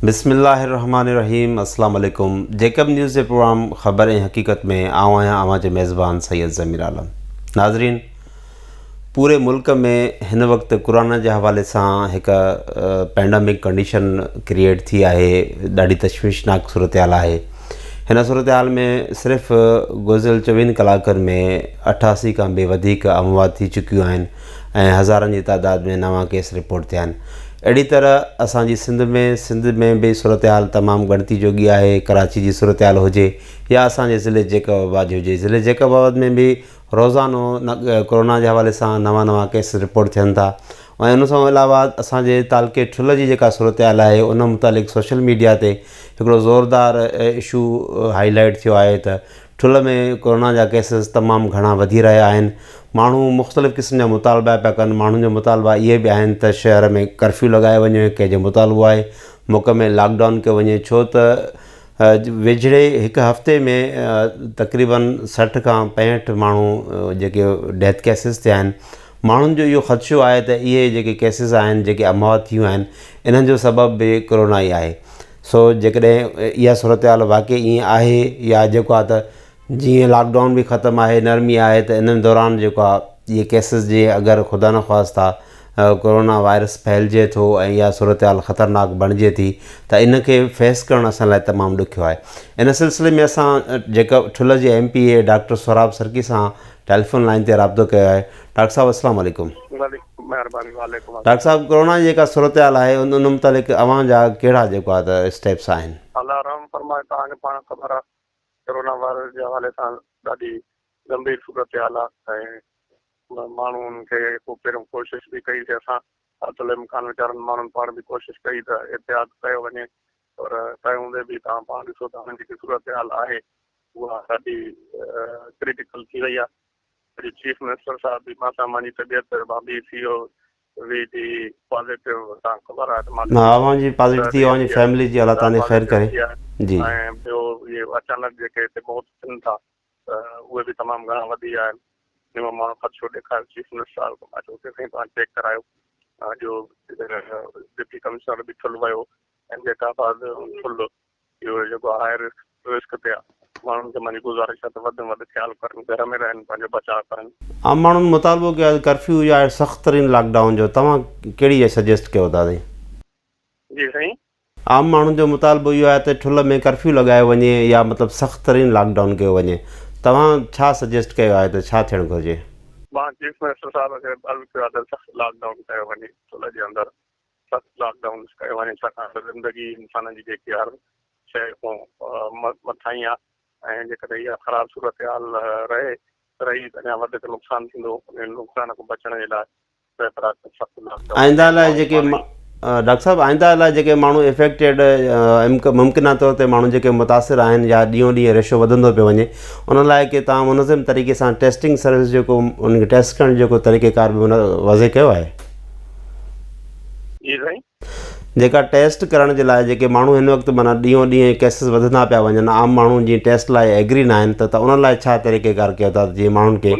बिस्मिल्लाहिर्रहमानिर्रहीम अस्सलाम वालेकुम। जेकब न्यूज़ के प्रोग्राम ख़बर ऐं हक़ीक़त में आऊँ आहियां आवां जो मेज़बान सैयद ज़मीर आलम। नाज़रीन, पूरे मुल्क में हिन वक़्तु कोरोना जे हवाले सां हिकु पैंडेमिक कंडीशन क्रिएट थी आहे। ॾाढी तशवीशनाक सूरत हाल आहे। हिन सूरत हाल में सिर्फ़ गुज़िरियल 24 कलाकनि में 88 खां बि वधीक अमवात थी चुकियूं आहिनि ऐं हज़ारनि जी तादाद में नवां केस रिपोर्ट थिया आहिनि। अहिड़ी तरह असांजी सिंध में भी सूरत हाल तमामु ॻणती जोगी आहे। कराची जी सूरत हाल हुजे या असांजे ज़िले जेकबाबाद जी हुजे, ज़िले जेकबाबाद में भी रोज़ानो कोरोना जे हवाले सां नवां केस रिपोर्ट थियनि था। ऐं उन सां अलावा असांजे तालुके ठुल जी जेका सूरत हाल आहे उन मुतालिक़ सोशल मीडिया ते हिकिड़ो ज़ोरदार इशू हाईलाइट थियो आहे त ठुल में कोरोना जा केसिस तमामु घणा वधी रहिया आहिनि। माण्हू मुख़्तलिफ़ क़िस्म जा मुतालबा पिया कनि। माण्हुनि जो मुतालबा इहे बि आहिनि त शहर में कर्फ्यू लॻाए वञे। कंहिंजो मुतालबो आहे मुकमिल लॉकडाउन कयो वञे, छो त वेझड़े हिकु हफ़्ते में तक़रीबन 60 खां 65 माण्हू जेके डेथ केसिस थिया आहिनि। माण्हुनि जो इहो ख़दशो आहे त इहे जेके केसिस आहिनि, जेके अमवात थियूं आहिनि, इन्हनि जो सबबु बि कोरोना ई आहे। सो जेकॾहिं इहा सूरत हाल वाक़ई ईअं आहे या जेको आहे त जीअं लॉकडाउन बि ख़तमु आहे, नरमी आहे, त इन्हनि दौरान जेको आहे इहे केसिस जे अगरि ख़ुदा न ख़्वास्ता कोरोना वायरस फैलिजे थो ऐं इहा सूरत हाल ख़तरनाक बणिजे थी त इनखे फेस करणु असां लाइ तमामु ॾुखियो आहे। इन सिलसिले में असां जेका ठुल जे MPA डॉक्टर सोराब सरकी सां टेलीफोन लाइन ते राब्तो कयो आहे। डॉक्टर साहब अस्सलाम वालेकुम। डॉक्टर साहब, कोरोना जी जेका सूरत हाल आहे उन मुतालिक़ अवां जा कहिड़ा जेको आहे त स्टेप्स आहिनि? अल्लाह रहम फरमाए। तव्हांखे पाण ख़बर आहे कोरोना वायरस जे हवाले सां ॾाढी गंभीर सूरत हाल आहे ऐं माण्हुनि खे पोइ पहिरियों कोशिशि बि कई त असां हथल इम्कान वीचारनि माण्हुनि पाण बि कोशिशि कई त एहतियात कयो वञे, पर तंहिं हूंदे बि तव्हां पाण ॾिसो त हाणे जेकी सूरत हाल आहे उहा ॾाढी क्रिटिकल थी वई आहे। अॼु चीफ मिनिस्टर साहिब बि मां सां मुंहिंजी तबियत भाभी CEO जी पॉज़िटिव, तव्हां ख़बर आहे त अवां जी पॉज़िटिव थी, अवां जी फैमिली जी अल्लाह ताला ख़ैर करे जी। ऐं ॿियो इहे अचानक जेके हिते मौत थियनि था त उहे बि तमामु घणा वधी विया आहिनि। जिन मां ख़दशो ॾेखारियो चीफ मिनिस्टर साहिब खां, मां चयो तेसिताईं तव्हां चेक करायो। जो डिप्टी कमिश्नर बि ठुल वियो ऐं जेकाबाद ठुल, इहो जेको हाई रिस्क ते आहे, माण्हुनि खे मुंहिंजी गुज़ारिश आहे त वधि में वधि ख़्यालु करनि, घर में रहनि, पंहिंजो बचाव करनि। आम माण्हुनि मुतालबो कयो आहे कर्फ्यू या सख़्तु तरीन लॉकडाउन जो, तव्हां कहिड़ी सजेस्ट कयो था? जी साईं, आम माण्हुनि जो मुतालबो इहो आहे त ठुल में कर्फ्यू लॻायो वञे या मतिलबु सख़्तु तरीन लॉकडाउन कयो वञे। तव्हां छा सजेस्ट कयो आहे त छा थियणु घुरिजे? मां चीफ मिनिस्टर साहिब खे अर्ज़ु कयो आहे त सख़्तु लॉकडाउन कयो वञे, ठुल जे अंदरि सख़्तु लॉकडाउन कयो वञे, छाकाणि त ज़िंदगी इंसान जी जेकी हर शइ खां मथां ई आहे ऐं जेकॾहिं इहा ख़राबु सूरत हाल रही त अञा वधीक नुक़सानु थींदो। उन नुक़सान खां बचण जे लाइ बहितर आहे सख़्तु लॉकडाउन। आइंदा लाइ जेके डॉक्टर साहब, आइंदा लाइ जेके माण्हू इफेक्टेड मुमकिना तौर ते माण्हू जेके मुतासिर आहिनि या ॾींहों ॾींहुं रेशो वधंदो पियो वञे, उन लाइ की तव्हां मुनज़िम तरीक़े सां टेस्टिंग सर्विस जेको उनखे टेस्ट करण जेको तरीक़ेकार बि उन वज़े कयो आहे? जी साईं, जेका टेस्ट करण जे लाइ जेके माण्हू हिन वक़्तु माना ॾींहों ॾींहुं केसिस वधंदा पिया वञनि, आम माण्हू जीअं टेस्ट लाइ एग्री न आहिनि, त उन लाइ छा तरीक़ेकार कयो था जीअं माण्हुनि खे?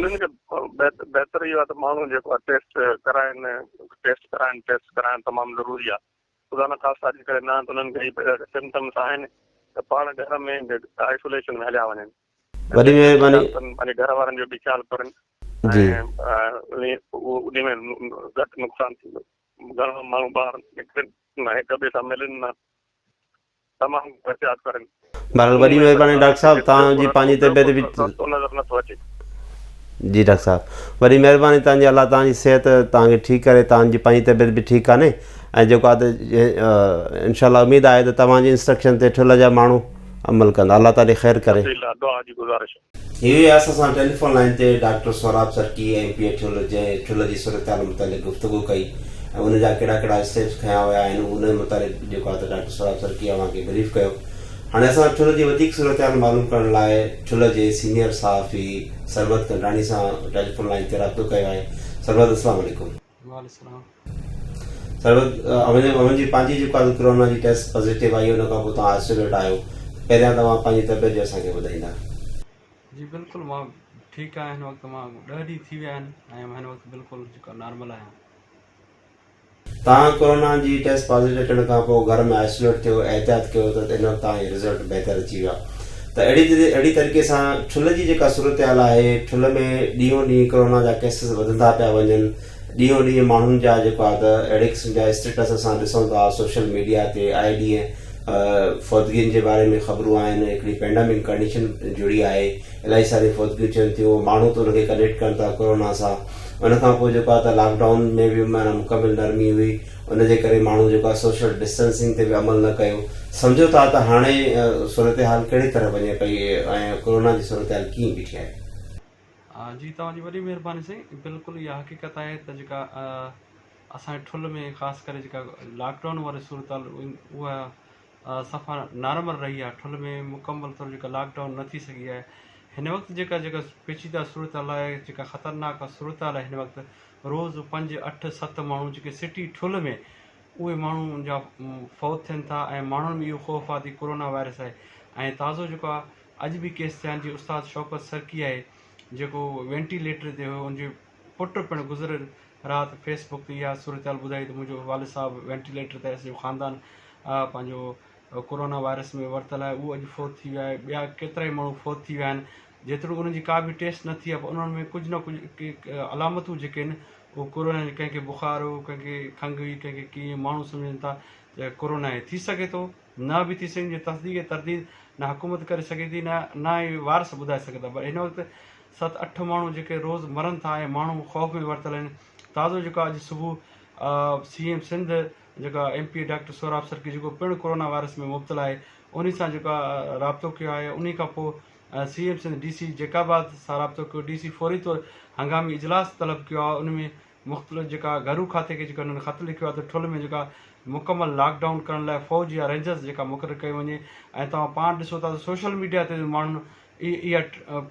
बहितर इहो आहे त माण्हू जेको आहे टेस्ट कराइण तमामु ज़रूरी आहे। ख़ुदा न ख़ास्ता जेकॾहिं न त उन्हनि खे सिम्टम्स आहिनि त पाण घर में आइसोलेशन में हलिया वञनि। वॾी महिरबानी, पंहिंजे घर वारनि जो बि ख़्यालु करनि ऐं उन में घटि नुक़सानु थींदो। घणो माण्हू ॿाहिरि निकिरनि न, हिक ॿिए सां मिलनि न, तमामु एहतियात करनि। बहरहाल वॾी महिरबानी डॉक्टर साहब, तव्हांजी पंहिंजी तबियत बि नज़र नथो अचे। जी डॉक्टर साहब, वॾी महिरबानी तव्हांजी, अल्लाह तव्हांजी सिहत तव्हांखे ठीकु करे, तव्हांजी पंहिंजी तबियत बि ठीकु कान्हे ऐं जेको आहे त इंशाअल्लाह उमेदु आहे त तव्हांजी इंस्ट्रक्शन ते ठुल जा माण्हू अमल कंदा। अल्लाह ताला ख़ैर करे। हीअ आहे असां टेलीफोन लाइन ते डॉक्टर सोराब सरकी MPA ठुल जी सूरत हाल मुतालिक़ गुफ़्तगू कई ऐं उनजा कहिड़ा कहिड़ा स्टेप्स खयां विया आहिनि उन मुतालिक़ जेको आहे त डॉक्टर सोराब सरकी अव्हांखे ब्रीफ कयो। हाणे असां ठुल जी वधीक सूरत हाल मालूम करण लाइ ठुल जे सीनियर सहाफ़ी सरबत कंडाणी सां टेलीफोन लाइन ते राब्तो कयो आहे। सरबत अस्सलाम वालेकुम। सरबत, अव्हांजी पंहिंजी जेको आहे कोरोना जी टेस्ट पॉज़िटिव आई, उन खां पोइ तव्हां आइसोलेट आहियो, पहिरियां तव्हां पंहिंजी तबियत जो असांखे ॿुधाईंदा? जी बिल्कुलु, मां ठीकु आहियां। हिन वक़्तु मां 10 ॾींहं थी विया आहिनि ऐं मां हिन वक़्तु बिल्कुलु जेको नॉर्मल आहियां। तव्हां कोरोना जी टेस्ट पॉज़िटिव अचण खां पोइ घर में आइसोलेट थियो, एहतियात कयो त हिन वक़्तु तव्हांजो रिज़ल्ट बहितर अची वियो आहे। त अहिड़ी तरीक़े सां ठुल्ह जी जेका सूरत हाल आहे, ठुल्ह में ॾींहों ॾींहुं कोरोना जा केसिस वधंदा पिया वञनि। ॾींहों ॾींहुं माण्हुनि जा जेको आहे त अहिड़े क़िस्म जा स्टेटस असां ॾिसूं था सोशल मीडिया ते। आए ॾींहं फ़ौतगियुनि जे बारे में ख़बरूं आहिनि। हिकिड़ी पेंडेमिक कंडीशन जुड़ी आहे, इलाही सारी फ़ौतगियूं थियनि थियूं, माण्हू त उनखे कनेक्ट कनि था कोरोना सां। उनखां पोइ जेको आहे त लॉकडाउन में बि माना मुकमिल नरमी हुई, उनजे करे माण्हू जेको आहे सोशल डिस्टेंसिंग ते बि अमल न कयो। सम्झो था त हाणे सूरत हाल कहिड़ी तरह वञे पई ऐं कोरोना जी सूरत हाल कीअं बीठी आहे? जी तव्हांजी वॾी महिरबानी साईं। बिल्कुलु इहा हक़ीक़त आहे त जेका असांजे ठुल्ह में ख़ासि करे जेका लॉकडाउन वारी सूरत हाल उहा सफ़ा नॉर्मल रही आहे। ठुल्ह में मुकमल तौरु जेका लॉकडाउन न थी सघी आहे। हिन वक़्तु जेका पेचीदा सूरत हाल आहे, जेका ख़तरनाक सूरत हाल आहे, हिन वक़्तु रोज़ु 5, 8, 7 माण्हू जेके सिटी ठुल्ह में उहे माण्हू जा फौत थियनि था ऐं माण्हुनि में इहो ख़ौफ़ आहे त कोरोना वायरस आहे। ऐं ताज़ो जेको आहे अॼु बि केस थिया आहिनि। जी उस्ताद शौकत सरकी आहे जेको वेंटिलेटर ते हुयो, उनजो पुटु पिणु गुज़िरियल राति फेसबुक ते इहा सूरत हाल ॿुधाई त मुंहिंजो वालिद साहिबु वेंटिलेटर ते, असांजो ख़ानदान पंहिंजो कोरोना वायरस में वरितल आहे, उहो अॼु फौत थी विया आहे। ॿिया केतिरा ई माण्हू फौत थी विया आहिनि। जेतिरो उन्हनि जी का बि टेस्ट न थी आहे, पर उन्हनि में कुझु न कुझु अलामतूं जेके आहिनि उहो कोरोना जी, कंहिंखे बुखार हो, कंहिंखे खंघि हुई, कंहिंखे कीअं, माण्हू सम्झनि था त कोरोना आहे। थी सघे थो न बि थी सघे, तस्दीक तरदीद न हुकूमत करे सघे थी, न ई वारस ॿुधाए सघे था। पर हिन वक़्तु 7, 8 माण्हू जेके रोज़ु मरनि था ऐं माण्हू ख़ौफ़ में वरितल आहिनि। ताज़ो जेको अॼु सुबुह CM सिंध जेका MP डॉक्टर सोहराब सरकी जेको पिणु कोरोना वायरस में मुब्तला आहे, उन सां जेका राब्तो कयो आहे। उन खां पोइ CM सिंध DC जेकाबाद सां राब्तो कयो। DC फौरी तौरु हंगामी इजलास तलब कयो आहे। उन में मुख़्तलिफ़ जेका घरू खाते खे जेका उन्हनि ख़त लिखियो आहे त ठुल्ह में जेका मुकमल लॉकडाउन करण लाइ फ़ौज या रेंजर्स जेका मुक़ररु कई वञे। ऐं तव्हां पाण ॾिसो था त सोशल मीडिया ते माण्हुनि इहा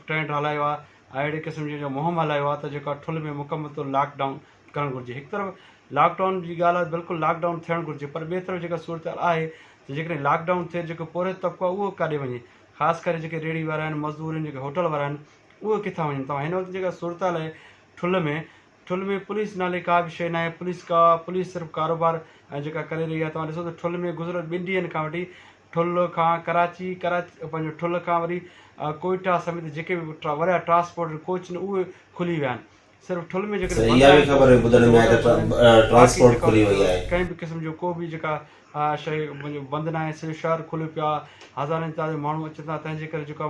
ट्रेंड हलायो आहे, अहिड़े क़िस्म जो मुहिम हलायो आहे त जेका ठुल्ह में मुकमल तौरु लॉकडाउन करणु घुरिजे। हिकु तरफ़ लॉकडाउन जी ॻाल्हि आहे, बिल्कुलु लॉकडाउन थियणु घुरिजे, पर ॿिए तरफ़ जेका सूरत आहे त जेकॾहिं लॉकडाउन थिए, जेको पोरे तबिको आहे उहो काॾे वञे, ख़ासि करे जेके रेड़ी वारा आहिनि, मज़दूर आहिनि, जेके होटल वारा आहिनि, उहे किथां वञनि। तव्हां हिन वक़्तु जेका सूरत आहे ठुल्ह में पुलिस नाले का बि शइ न आहे। पुलिस सिर्फ़ु कारोबार जेका करे रही आहे। तव्हां ॾिसो त ठुल्ह में गुज़िरियल 2 ॾींहंनि खां वठी ठुल्ह खां कराची पंहिंजो ठुल्ह खां वरी कोयटा समेत जेके बि वॾा ट्रांसपोर्ट कोच आहिनि उहे खुली विया आहिनि। सिर्फ़ु ठुल्ह में जेकॾहिं कंहिं बि क़िस्म जो को बि जेका शइ मुंहिंजो बंदि न आहे। सिर्फ़ु शहर खुलियो पियो आहे, हज़ारनि ताईं माण्हू अचनि था, तंहिंजे करे जेका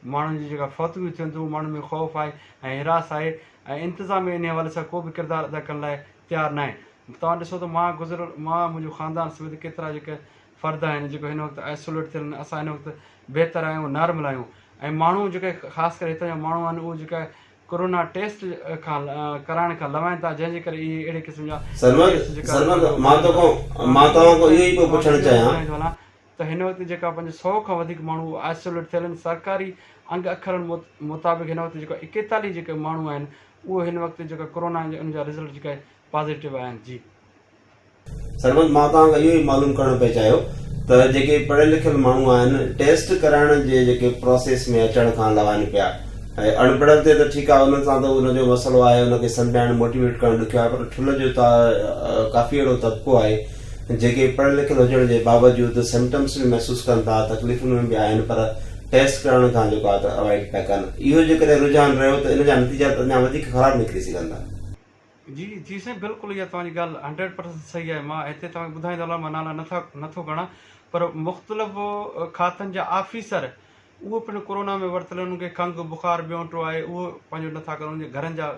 माण्हुनि जी जेका फ़ौतगियूं थियनि थियूं, माण्हुनि में ख़ौफ़ आहे ऐं हिरास आहे ऐं इंतिज़ाम इन हवाले सां को बि किरदारु अदा करण लाइ तयारु न आहे। तव्हां ॾिसो त मां मुंहिंजो ख़ानदान समेत केतिरा जेके फ़र्द आहिनि जेको हिन वक़्तु आइसोलेट थियल आहिनि। असां हिन वक़्तु बहितर आहियूं, नॉर्मल आहियूं। ऐं माण्हू जेके ख़ासि करे हितां जा माण्हू आहिनि उहे जेका कोरोना टेस्ट खां कराइण खां लवाइनि था, जंहिंजे करे इहे अहिड़े क़िस्म जा त हिन वक़्तु जेका 100 खां वधीक माण्हू आइसोलेट थियल आहिनि। सरकारी अंग अखरनि मुताबिक़ हिन वक़्तु जेका 41 जेके माण्हू आहिनि उहे हिन वक़्तु जेका कोरोना जा रिज़ल्ट जेका पॉज़िटिव आहिनि। जी सरमद, मां तव्हांखां इहो ई मालूम करणु पिया चाहियो त जेके पढ़ियल लिखियल माण्हू आहिनि टेस्ट कराइण जे जेके प्रोसेस में अचण खां लवाइनि पिया, ऐं अनपढ़नि ते त ठीकु आहे, उन सां त उनजो मसइलो आहे, उनखे सम्झाइणु मोटिवेट करणु ॾुखियो आहे। पर ठुल्ह जो त काफ़ी अहिड़ो तबिको आहे जेके पढ़ियल लिखियल हुजण जे बावजूदि सिम्टम्स बि महसूसु कनि था, तकलीफ़ुनि में बि आहिनि, पर टेस्ट करण खां जेको आहे त अवॉइड पिया कनि। इहो जेकॾहिं रुझान रहियो त इन जा नतीजा त अञा वधीक ख़राबु निकिरी सघंदा। जी साईं, बिल्कुलु इहा तव्हांजी ॻाल्हि 100% सही आहे। मां हिते तव्हांखे ॿुधाईंदो हलां, मां नाला नथो खणा, पर मुख़्तलिफ़ खातनि जा ऑफिसर उहो पिणु कोरोना में वरितल आहिनि। उनखे खंघि बुखार ॿियों आहे, उहो पंहिंजो नथा करनि। उनजे घरनि जा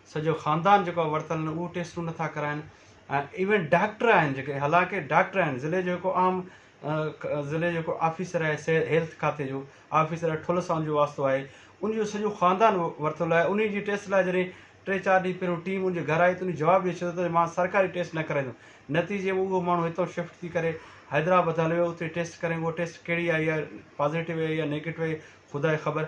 सॼो ख़ानदान जेको आहे वरितल आहिनि, उहो टेस्टूं नथा कराइनि। ऐं इवन डॉक्टर आहिनि जेके, हालांकि डॉक्टर आहिनि, ज़िले जो हिकु आम ज़िले जेको ऑफिसर आहे हेल्थ खाते जो ऑफिसर आहे, ठुल्ह सां उनजो वास्तो आहे, उनजो सॼो ख़ानदान वरितल आहे। उन जी टेस्ट लाइ जॾहिं 3-4 ॾींहं पहिरियों टीम उनजे घर आई त उन जवाबु ॾेई छॾियो त मां सरकारी टेस्ट न कराईंदुमि। नतीजे में उहो माण्हू हितां शिफ्ट थी करे हैदराबाद हलियो, उते टेस्ट करें। उहो टेस्ट कहिड़ी आई आहे, पॉज़िटिव आई या नेगेटिव आई, ख़ुदा ख़बर।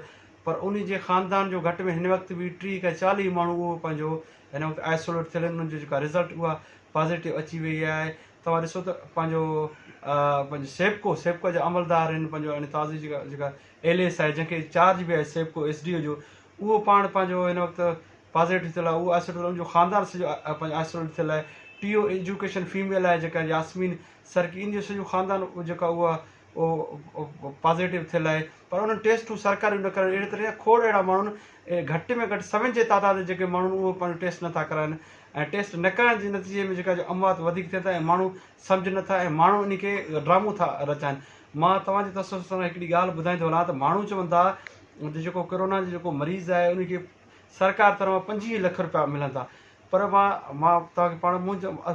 पर उन जे ख़ानदान जो घटि में हिन वक़्तु बि 30 खां 40 माण्हू उहो पंहिंजो हिन वक़्तु आइसोलेट थियल आहिनि। उनजो जेका रिज़ल्ट उहा पॉज़िटिव अची वई आहे। तव्हां ॾिसो त पंहिंजो सेप्को जा अमलदार आहिनि, पंहिंजो ताज़ी जेका LS आहे, जंहिंखे चार्ज बि आहे सेप्को SDO जो, उहो पाण पंहिंजो हिन वक़्तु पॉज़िटिव थियल आहे। उहो आइसोलेट, उनजो ख़ानदान सॼो पंहिंजो आइसोलेट थियल आहे। टीओ एजुकेशन फीमेल आहे जेका यास्मीन सरकी, इन जो सॼो ख़ानदान जेका उहा पॉज़िटिव थियल आहे, पर उन्हनि टेस्टूं सरकारी न करणु अहिड़े तरह खोड़ अहिड़ा माण्हुनि घटि में घटि 7 जे तादाद जेके माण्हू उहो पंहिंजो टेस्ट नथा कराइनि, ऐं टेस्ट न करण जे नतीजे में जेका जो अमवात वधीक थिए था ऐं माण्हू सम्झनि नथा ऐं माण्हू इन खे ड्रामो था रचाइनि। मां तव्हांजे तसव्वुर सां हिकिड़ी ॻाल्हि ॿुधाईंदो वञा त माण्हू चवनि था जेको कोरोना जो जेको मरीज़ आहे उनखे सरकार तरफ़ां 25 लख रुपया मिलनि था, पर मां तव्हांखे पाण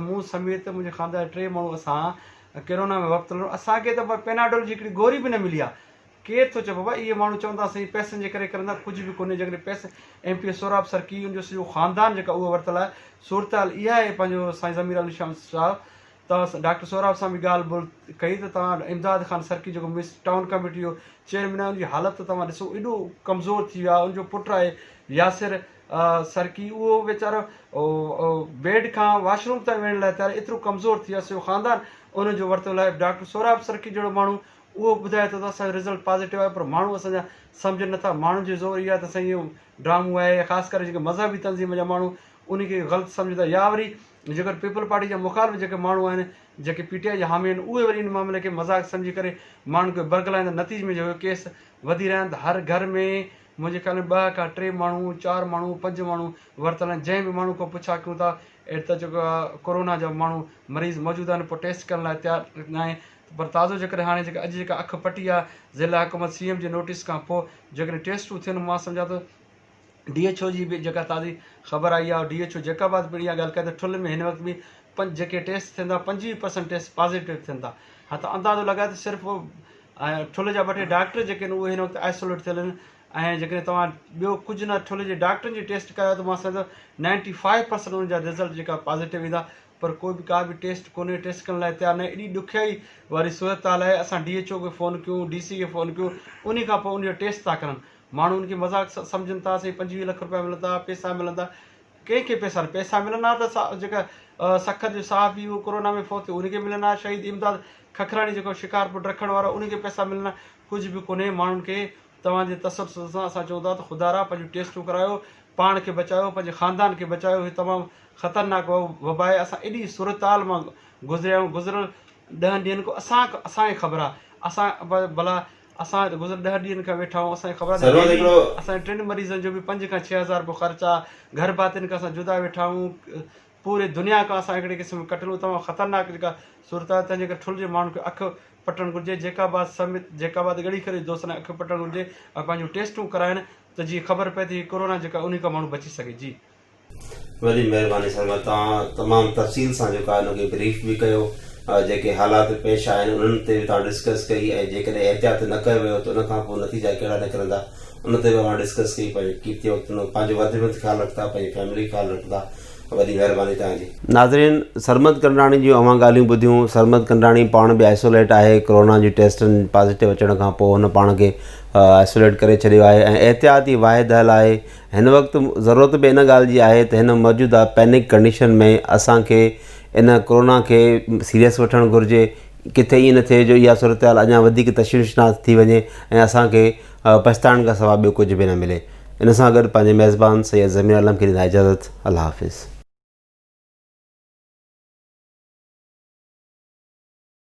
मूं समेत मुंहिंजे ख़ानदान 3 माण्हू असां कोरोना में वक़्तु लड़ो, असांखे त पेनाडोल जी हिकिड़ी गोरी बि न मिली आहे। केरु थो चए बाबा इहे माण्हू चवंदा असां पैसनि जे करे करंदा, कुझु बि कोन्हे। जेकॾहिं पैसे MP सोराब सरकी उनजो सॼो ख़ानदान जेका उहो वरितल आहे, सूरत हाल इहा आहे पंहिंजो साईं ज़मीर अली शाह साहब, तव्हां डॉक्टर सोराब सां बि ॻाल्हि ॿोल कई त तव्हां इमदाद ख़ान सरकी जेको मिस टाउन कमेटी जो चेयरमैन आहे, उनजी हालति तव्हां ॾिसो एॾो कमज़ोर थी वियो आहे। उनजो पुटु आहे यासिर सरकी, उहो वीचारो बेड खां वॉशरूम ताईं वेहण लाइ तयारु, एतिरो कमज़ोर थी वियो आहे, सॼो ख़ानदान उनजो वरितल आहे। डॉक्टर सोराब सरकी जहिड़ो माण्हू उहो ॿुधाए थो त असांजो रिज़ल्ट पॉज़िटिव आहे, पर माण्हू असांजा सम्झनि नथा। माण्हुनि जो ज़ोर इहो आहे त साईं इहो ड्रामो आहे, ख़ासि करे जेके मज़हबी तंज़ीम जा माण्हू उनखे ग़लति सम्झनि था, या वरी जेकर पीपल पार्टी जा मुखालिफ़ जेके माण्हू आहिनि, जेके PTI जा हामी आहिनि, उहे वरी इन मामले खे मज़ाक़ सम्झी करे माण्हुनि खे बरगलाईंदा, नतीजे में जेको केस वधी रहिया आहिनि। त हर घर में मुंहिंजे ख़्याल में 2 खां 3 माण्हू 4 माण्हू 5 माण्हू वरितल आहिनि। जंहिं बि माण्हू खां पुछा कयूं था त जेको आहे कोरोना जा माण्हू मरीज़ मौजूदु आहिनि, पोइ टेस्ट करण लाइ तयारु न आहे। पर ताज़ो जेकॾहिं हाणे जेका अॼु जेका अखि पटी आहे ज़िला हुकूमत CM जे नोटिस खां पोइ जेकॾहिं टेस्टूं थियनि, मां सम्झा थो DHO जी बि जेका ताज़ी ख़बर आई आहे, DHO जैकाबाद पिण इहा ॻाल्हि कई त ठुल में हिन वक़्तु बि जेके टेस्ट थियनि था 25% टेस्ट पॉज़िटिव थियनि था। हा, त अंदाज़ो लॻाए त सिर्फ़ु ठुल जा 2-3 डॉक्टर जेके आहिनि उहे हिन वक़्तु आइसोलेट थियल आहिनि, ऐं जेकॾहिं तव्हां ॿियो कुझु न ठुल जे डॉक्टरनि जी टेस्ट कयो त मां सम्झा 95% उनजा रिज़ल्ट जेका पॉज़िटिव ईंदा, पर कोई बि का बि टेस्ट कोन्हे, टेस्ट करण लाइ तयारु न आहे। एॾी ॾुखियाई वारी सूरत हाल आहे। असां DHO खे फ़ोन कयूं, DC खे फ़ोन कयूं, उन खां पोइ उनजो टेस्ट था करनि। माण्हू उनखे मज़ाक़ सम्झनि था, साईं 25 लख रुपया मिलनि था, पैसा मिलनि था। कंहिंखे पैसा मिलनि हा त जेका सख़त जो साहबी उहो कोरोना में फ़ौत थियो उनखे मिलनि हा, शहीद इमदाद खखराणी जेको शिकारपुर रखण वारो उनखे पैसा मिलनि हा, कुझु बि कोन्हे। माण्हुनि खे तव्हांजे तसव्वुर सां असां चऊं था त ख़ुदा पंहिंजूं टेस्टूं करायो, पाण खे बचायो, पंहिंजे ख़ानदान खे बचायो। हीउ तमामु ख़तरनाक वबा आहे। असां एॾी सूरत हाल मां गुज़रिया आहियूं, गुज़िरियल 10 ॾींहंनि खां असांखे ख़बर आहे, असां भला असां गुज़िरियल 10 ॾींहंनि खां वेठा आहियूं, असांखे ख़बर आहे असांजे 3 मरीज़नि जो बि 5 खां 6 हज़ार रुपयो ख़र्चु आहे, घर भातियुनि खां असां जुदा वेठा आहियूं, पूरे दुनिया खां असां हिकिड़े क़िस्म कटिलूं। तमामु ख़तरनाक जेका सूरत आहे, तंहिंजे करे ठुल जे माण्हुनि खे अखि पटणु घुरिजे, जैकाबाद ॻड़ी करे दोस्तनि अखि पटणु घुरिजे ऐं पंहिंजूं टेस्टूं कराइनि, त जीअं ख़बर पए थी कोरोना जेका उन खां माण्हू बची सघे। जी वॾी महिरबानी सरवर, तव्हां तमामु तफ़सील सां जेको आहे हुनखे ब्रीफ बि कयो, जेके हालात पेश आहिनि उन्हनि ते बि तव्हां डिस्कस कई, ऐं जेकॾहिं एहतियात न कयो वियो त उन खां पोइ नतीजा कहिड़ा निकिरंदा उन ते बि तव्हां डिस्कस कई। पंहिंजे कीमती वक़्तु पंहिंजो वधि में वधि ख़्यालु रखंदा, पंहिंजी फैमिली ख़्यालु रखंदा। वॾी महिरबानी तव्हांजी। नाज़रीन, सरमद कंडराणी जूं अवां ॻाल्हियूं ॿुधियूं। सरमद कंडराणी पाण बि आइसोलेट आहे, कोरोना जी टेस्टनि पॉज़िटिव अचण खां पोइ हुन पाण खे आइसोलेट करे छॾियो आहे ऐं एहतियाती वाहिद हल आहे। हिन वक़्तु ज़रूरत बि इन ॻाल्हि जी आहे त हिन मौजूदा पैनिक कंडीशन में असांखे इन कोरोना खे सीरियस वठणु घुरिजे। किथे ईअं न थिए जो इहा सूरत हाल अञा वधीक तशवीशनाक थी वञे ऐं असांखे पछताइण खां सवाइ ॿियो कुझु बि न मिले। इन सां गॾु पंहिंजे मेज़बान सैयद ज़मीर आलम खे ॾींदा इजाज़त। अल्लाह हाफ़िज़।